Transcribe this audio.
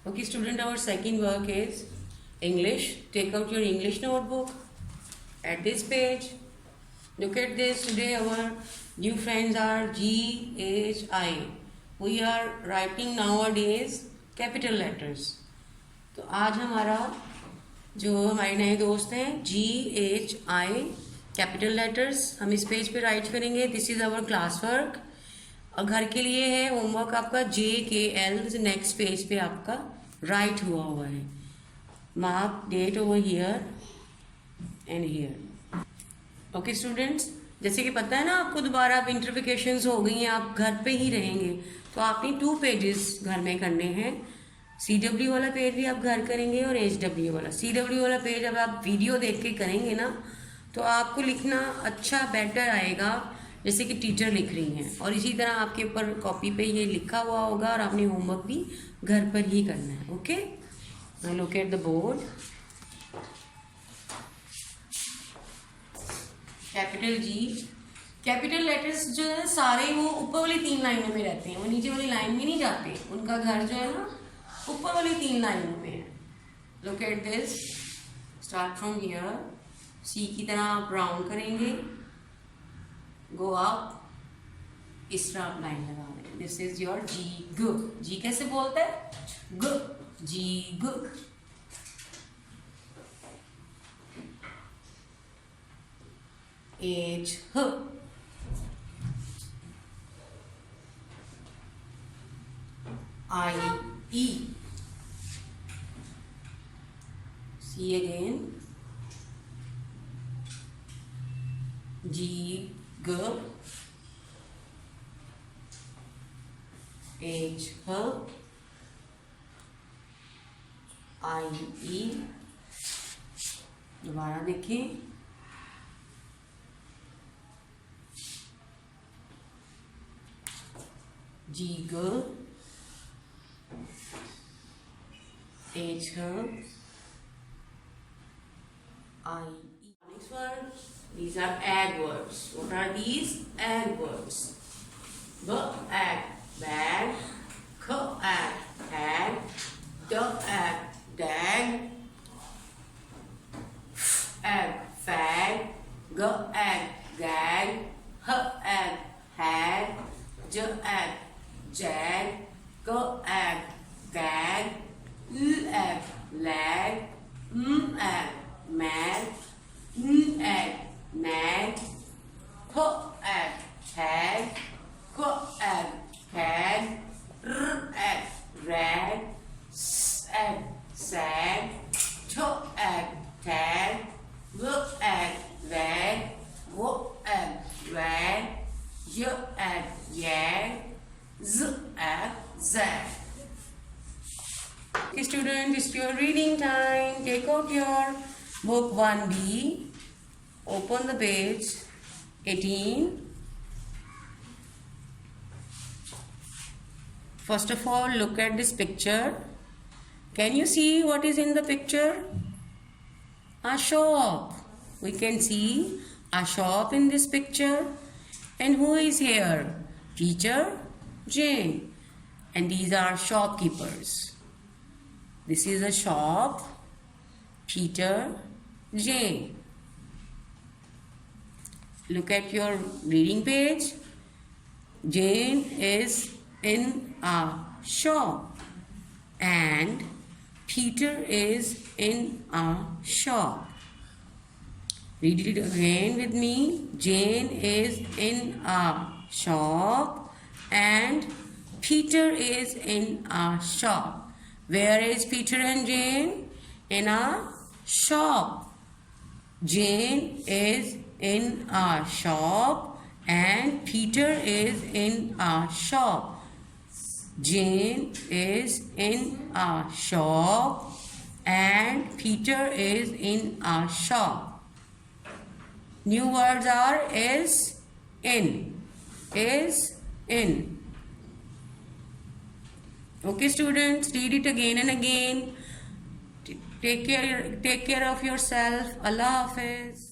Okay, student, our second work is English. Take out your English notebook. At this page, look at this. Today our new friends are GHI. We are writing nowadays capital letters. तो आज हमारा जो हमारे नए दोस्त हैं GHI capital letters हम इस पेज पे राइट करेंगे. This is our class work. और घर के लिए है होमवर्क आपका JKL. नेक्स्ट पेज पे आपका राइट हुआ है. Mark date over here and here. Okay students, जैसे कि पता है ना आपको, दोबारा अब इंटर वेकेशंस हो गई हैं, आप घर पे ही रहेंगे, तो आपने 2 पेजेस घर में करने हैं. CW वाला पेज भी आप घर करेंगे और HW वाला. CW वाला पेज अब आप वीडियो देख के करेंगे ना, तो आपको लिखना अच्छा बेटर आएगा, जैसे कि टीचर लिख रही हैं. और इसी तरह आपके ऊपर कॉपी पे ये लिखा हुआ होगा और आपने होमवर्क भी घर पर ही करना है. Okay, now look at the board. Capital G. Capital letters जो है सारे वो ऊपर वाली 3 लाइनों में रहते हैं, वो नीचे वाली लाइन में नहीं जाते. उनका घर जो है ना ऊपर वाली 3 लाइनों में है. Look at this. Start from here. C की तरह आप राउंड करेंगे, गो अप, इस तरह आप लाइन लगा रहे हैं. This is your G. G कैसे बोलते हैं? G. H. I. C again. G. H. I. दोबारा देखें. G. H. I. Next one. These are egg words. What are these? Egg words. B, egg, bag. K, egg, hag. D, egg, dag. F, egg, fag. G, egg, gag. H, egg, hag. J, egg, jag. K, egg, gag. L, egg, lag. M, egg, mag. N, egg, nag. H, egg, hag. K, egg, hag. R, egg, rag. S, egg, sag. T, egg, tag. V, egg, vag. W, egg, wag. Y, egg, yag. Z, egg, zag. Okay, students, it's your reading time. Take out your book 1B. Open the page 18. First of all, look at this picture. Can you see what is in the picture? A shop. We can see a shop in this picture. And who is here? Teacher Jane. And these are shopkeepers. This is a shop. Peter Jane. Look at your reading page. Jane is in a shop and Peter is in a shop. Read it again with me. Jane is in a shop and Peter is in a shop. Where is Peter and Jane? In a shop. Jane is in a shop and Peter is in a shop. Jane is in a shop and Peter is in a shop. New words are is, in. Is, in. Okay students, read it again and again. Take care of yourself. Allah Hafiz.